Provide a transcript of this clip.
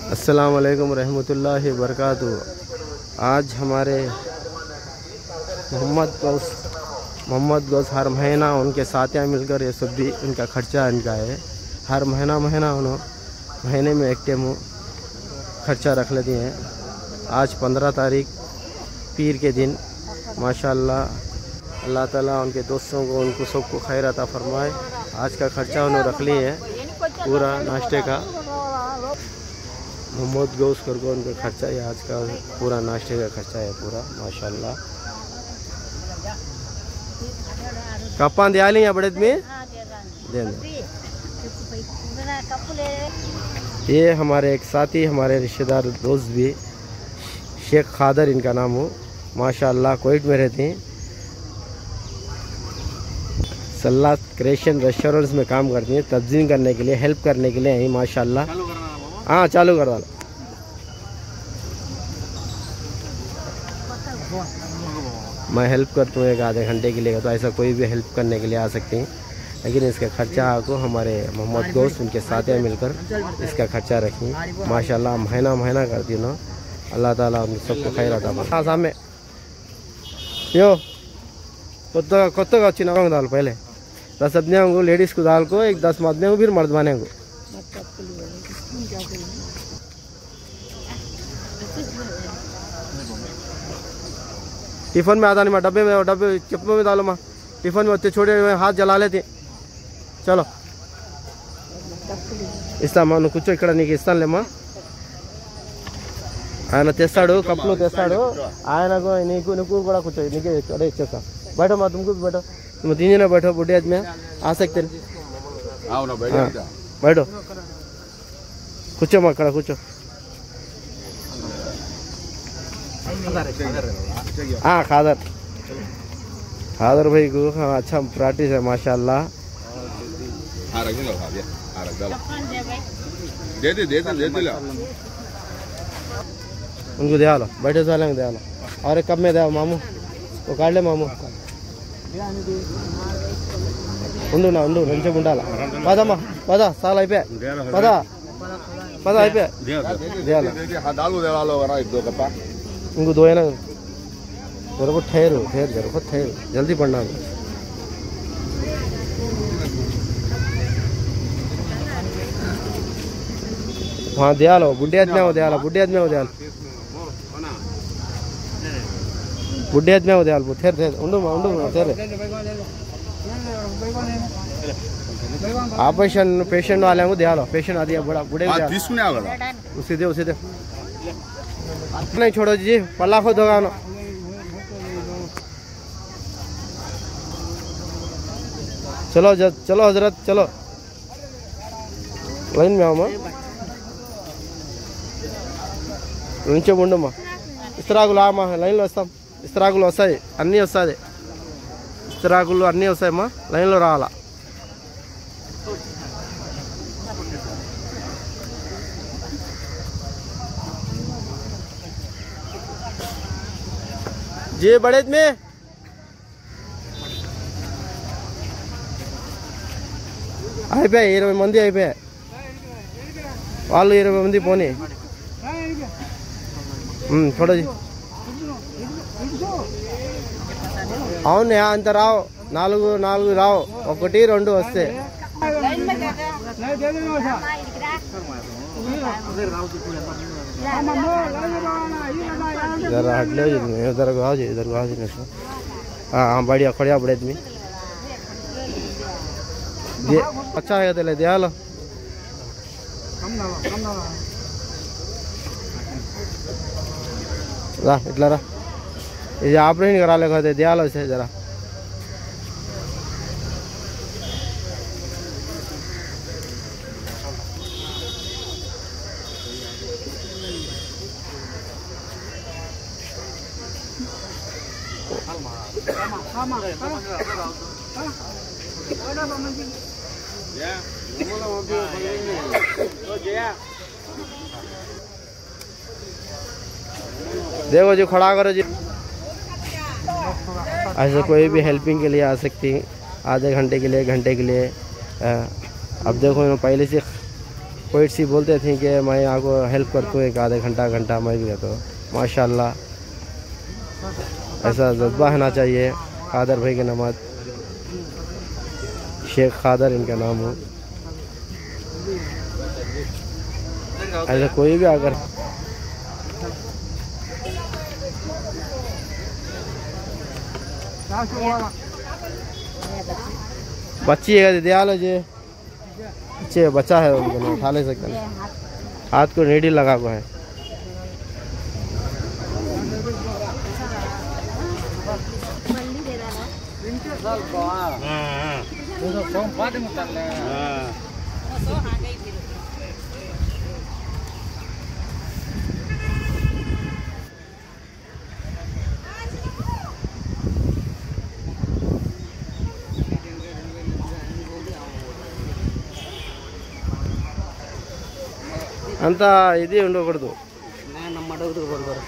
अस्सलाम वालेकुम रहमतुल्लाहि बरकातहू। आज हमारे मोहम्मद गौस हर महीना उनके साथियाँ मिलकर ये सब भी इनका खर्चा इनका है। हर महीना उन्होंने महीने में एक टाइम खर्चा रख लेते हैं। आज 15 तारीख पीर के दिन माशाअल्लाह अल्लाह ताला उनके दोस्तों को उनको सबको खैर अता फरमाए। आज का खर्चा उन्होंने रख लिए है पूरा नाश्ते का। मोहम्मद गौस करके उनका खर्चा है आज का पूरा नाश्ते का खर्चा है पूरा माशाअल्लाह। कप्पा दिया लिया बड़े में दे ये हमारे एक साथी हमारे रिश्तेदार दोस्त भी शेख खादर इनका नाम हो माशाअल्लाह कुवैत में रहते हैं। सल्ला क्रिएशन रेस्टोरेंट्स में काम करती हैं। तब्दील करने के लिए हेल्प करने के लिए यहीं माशाअल्लाह। हाँ चालू कर डालो। मैं हेल्प करता हूँ एक आधे घंटे के लिए, तो ऐसा कोई भी हेल्प करने के लिए आ सकते हैं, लेकिन इसका खर्चा आपको हमारे मोहम्मद गौस उनके साथियाँ मिलकर इसका खर्चा रखें माशाअल्लाह। महीना करती हूँ ना, अल्लाह ताला उन सबको खैर अता फरमाए। सामने यो కొత్తగా వచ్చిన दाल पहले 10 आदमियों को लेडीज़ को दाल को 10 आदमियों को फिर मर्दवाने को टिफिन में आधा नहीं डब्बे चिप्पो में डालो माँ। टिफिन में होते छोटे हाथ जला लेते। चलो ఇస్తామా నువ్వు కూర్చో ఇక్కడ నీకు ఇస్తానులేమ్మా। ఆయన తెస్తాడు కప్పులు తెస్తాడు ఆయనకు నీకు కూడా కూర్చో నీకే అదే ఇచ్చేస్తా। बैठो माँ तुमको भी बैठो, तुम तीन जने बैठो, बुढ़े आदमी आ सकते हैं। बैठो కూర్చో माँ अక్కడ కూర్చో। हाँ खादर भाई को अच्छा प्रैक्टिस है माशाअल्लाह। उनको दे लो बैठे वाले दे लो। और एक कप में दे मामू वो काट ले मामू। ఉండు కొంచెం ఉండాల పదమ్మా పద సాల్ అయిపోయా పద అయిపోయా ఇంకో दो है ना जरा को ठहरो जल्दी पढ़ना। हाँ दिया लो बुढ़े आदमी हो दिया बुढ़े आदमी हो दिया ठहर ఉండు ठहर। ऑपरेशन पेशेंट वाले को दिया लो पेशेंट आ दिया बड़ा बुढ़े उसे दे नहीं छोड़ो जी पल्ला खो दोगा ना। चलो हजरत चलो लाइन में आओ माँ నుంచే ఉండమ్మా। ఇస్తరాకులు ఆమా లైన్లో వస్తాం। ఇస్తరాకులు వస్తాయి అన్నీ వస్తుంది ఇస్తరాకులు అన్నీ వస్తాయమ్మా లైన్లో రావాలా। जी बड़े में అయిపోయాయి 20 మంది అయిపోయాయి వాళ్ళు 20 మంది పోనీ छोड़ो जी। అవును అంత రావు నాలుగు రావు 1 2 వస్తే जरा हट लो इधर को आओ जी हाँ बढ़िया खड़िया बड़े आदमी ये अच्छा है तो ले दिया लो। रा इट्ला रा ये ऑपरेशन करा ले कहते दिया लो इसे जरा। देखो जी खड़ा करो जी। ऐसे कोई भी हेल्पिंग के लिए आ सकती है, आधे घंटे के लिए, घंटे के लिए। अब देखो पहले से कोई सी बोलते थे कि मैं आपको हेल्प करता हूँ एक आधे घंटा मैं भी कहता हूँ। माशाल्लाह ऐसा जज्बा होना चाहिए। खादर भाई के नमाज, शेख खादर इनका नाम हो। ऐसा कोई भी अगर बच्ची है दयाल है जे बच्चे बच्चा है उनको नहीं उठा ले सकते, हाथ को नीडी लगा हुआ है। అంతా ఇది ఉండకూడదు. ನಮ್ಮ ಮಾಡೋದು ಬರ್ಬಾರ